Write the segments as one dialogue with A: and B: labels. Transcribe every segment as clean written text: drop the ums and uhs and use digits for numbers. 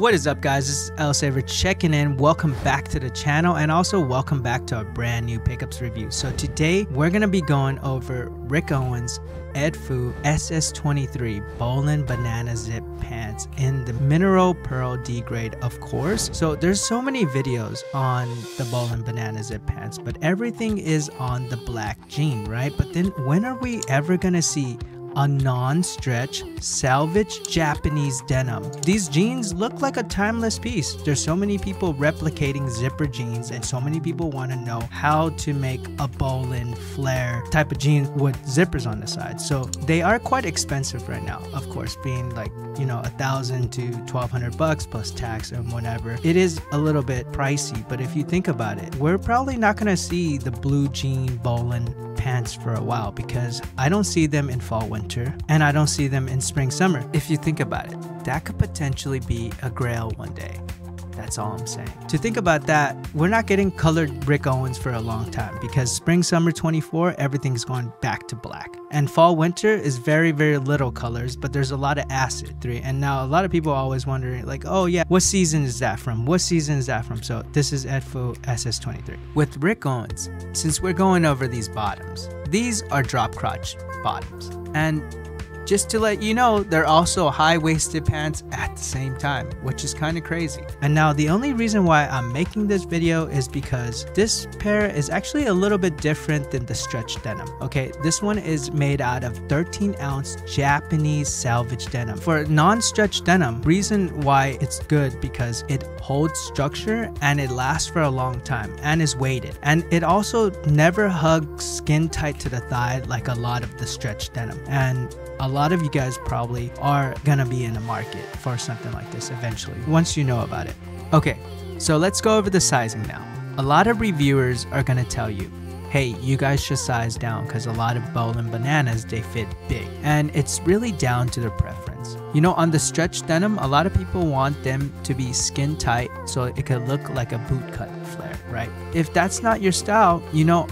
A: What is up, guys? This is Lsaverftw checking in. Welcome back to the channel, and also welcome back to a brand new pickups review. So today we're gonna be going over Rick Owens DRKSHDW SS23 Bolan banana zip pants in the mineral pearl Degrade, of course. So there's so many videos on the Bolan banana zip pants, but everything is on the black jean, right? But then when are we ever gonna see a non-stretch salvage Japanese denim? These jeans look like a timeless piece. There's so many people replicating zipper jeans, and so many people want to know how to make a Bolan flare type of jean with zippers on the side. So they are quite expensive right now, of course, being like, you know, $1,000 to $1,200 plus tax and whatever. It is a little bit pricey, but if you think about it, we're probably not gonna see the blue jean Bolan pants for a while, because I don't see them in fall winter and I don't see them in spring summer. If you think about it, that could potentially be a grail one day. That's all I'm saying. To think about that, we're not getting colored Rick Owens for a long time, because spring summer 24 everything's going back to black, and fall winter is very little colors, but there's a lot of acid 3. And now a lot of people are always wondering, like, oh yeah, what season is that from? What season is that from? So this is DRKSHDW SS23 with Rick Owens. Since we're going over these bottoms, these are drop crotch bottoms, and just to let you know, they're also high-waisted pants at the same time, which is kind of crazy. And now the only reason why I'm making this video is because this pair is actually a little bit different than the stretch denim. Okay, this one is made out of 13-ounce Japanese salvage denim. For non-stretch denim, reason why it's good because it holds structure and it lasts for a long time and is weighted. And it also never hugs skin tight to the thigh like a lot of the stretch denim. And a lot of you guys probably are gonna be in the market for something like this eventually, once you know about it. Okay, so let's go over the sizing now. A lot of reviewers are gonna tell you, hey, you guys should size down because a lot of Bolan bananas, they fit big. And it's really down to their preference. You know, on the stretch denim, a lot of people want them to be skin tight so it could look like a boot cut flare, right? If that's not your style, you know,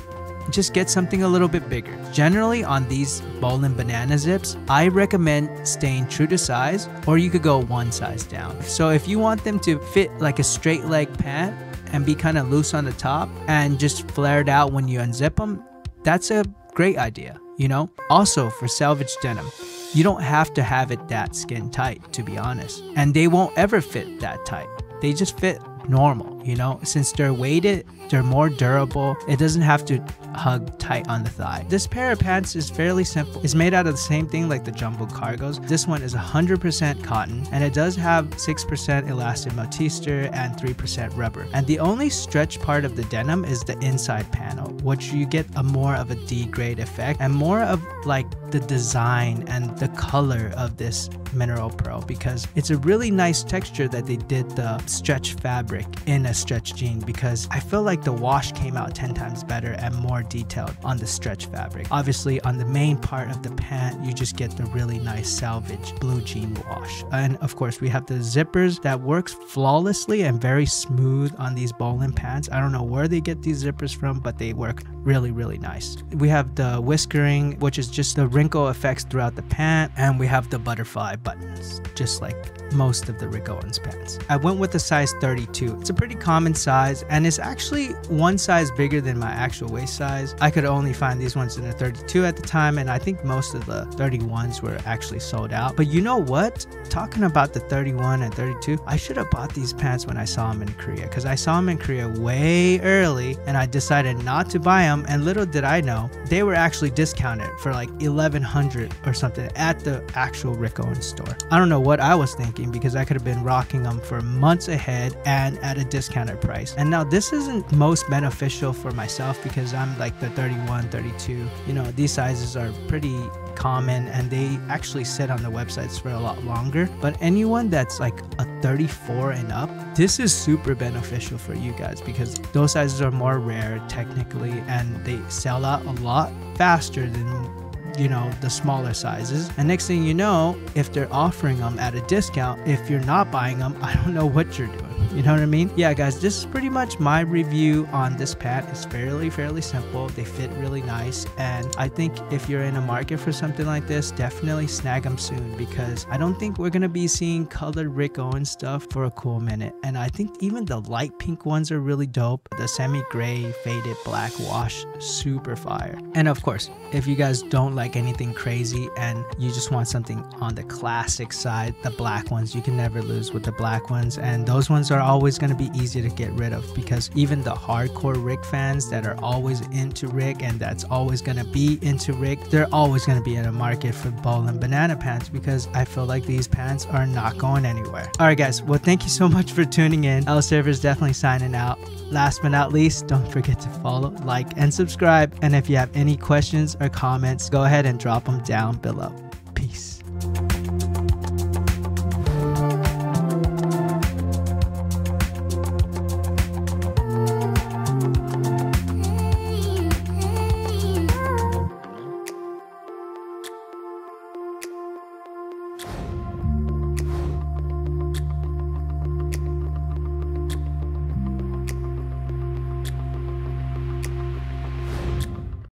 A: just get something a little bit bigger. Generally on these Bolan banana zips, I recommend staying true to size, or you could go one size down. So if you want them to fit like a straight leg pant and be kind of loose on the top and just flared out when you unzip them, that's a great idea, you know? Also for salvage denim, you don't have to have it that skin tight, to be honest. And they won't ever fit that tight. They just fit normal, you know? Since they're weighted, they're more durable. It doesn't have to hug tight on the thigh. This pair of pants is fairly simple. It's made out of the same thing like the jumbo cargos. This one is 100% cotton, and it does have 6% elastic multiester and 3% rubber. And the only stretch part of the denim is the inside panel, which you get a more of a Degrade effect and more of like the design and the color of this mineral pearl, because it's a really nice texture that they did the stretch fabric in a stretch jean, because I feel like the wash came out 10 times better and more detailed on the stretch fabric. Obviously on the main part of the pant, you just get the really nice salvage blue jean wash. And of course we have the zippers that works flawlessly and very smooth on these Bolan pants. I don't know where they get these zippers from, but they work really nice. We have the whiskering, which is just the wrinkle effects throughout the pant, and we have the butterfly buttons, just like most of the Rick Owens pants. I went with the size 32. It's a pretty common size, and it's actually one size bigger than my actual waist size. I could only find these ones in a 32 at the time, and I think most of the 31s were actually sold out. But you know what? Talking about the 31 and 32, I should have bought these pants when I saw them in Korea, because I saw them in Korea way early and I decided not to buy them, and little did I know, they were actually discounted for like $1,100 or something at the actual Rick Owens store. I don't know what I was thinking, because I could have been rocking them for months ahead and at a discounted price. And now this isn't most beneficial for myself because I'm like the 31, 32. You know, these sizes are pretty common and they actually sit on the websites for a lot longer. But anyone that's like a 34 and up, this is super beneficial for you guys, because those sizes are more rare technically, and they sell out a lot faster than, you know, the smaller sizes. And next thing you know, if they're offering them at a discount, if you're not buying them, I don't know what you're doing. You know what I mean? Yeah, guys, this is pretty much my review on this pant. It's fairly simple. They fit really nice, and I think if you're in a market for something like this, definitely snag them soon, because I don't think we're gonna be seeing colored Rick Owens stuff for a cool minute. And I think even the light pink ones are really dope. The semi-gray faded black wash, super fire. And of course, if you guys don't like anything crazy and you just want something on the classic side, the black ones, you can never lose with the black ones, and those ones are always going to be easy to get rid of, because even the hardcore Rick fans that are always into Rick and that's always going to be into Rick, they're always going to be in a market for Bolan banana pants, because I feel like these pants are not going anywhere. Alright guys, well, thank you so much for tuning in. Lsaverftw is definitely signing out. Last but not least, don't forget to follow, like, and subscribe. And if you have any questions or comments, go ahead and drop them down below.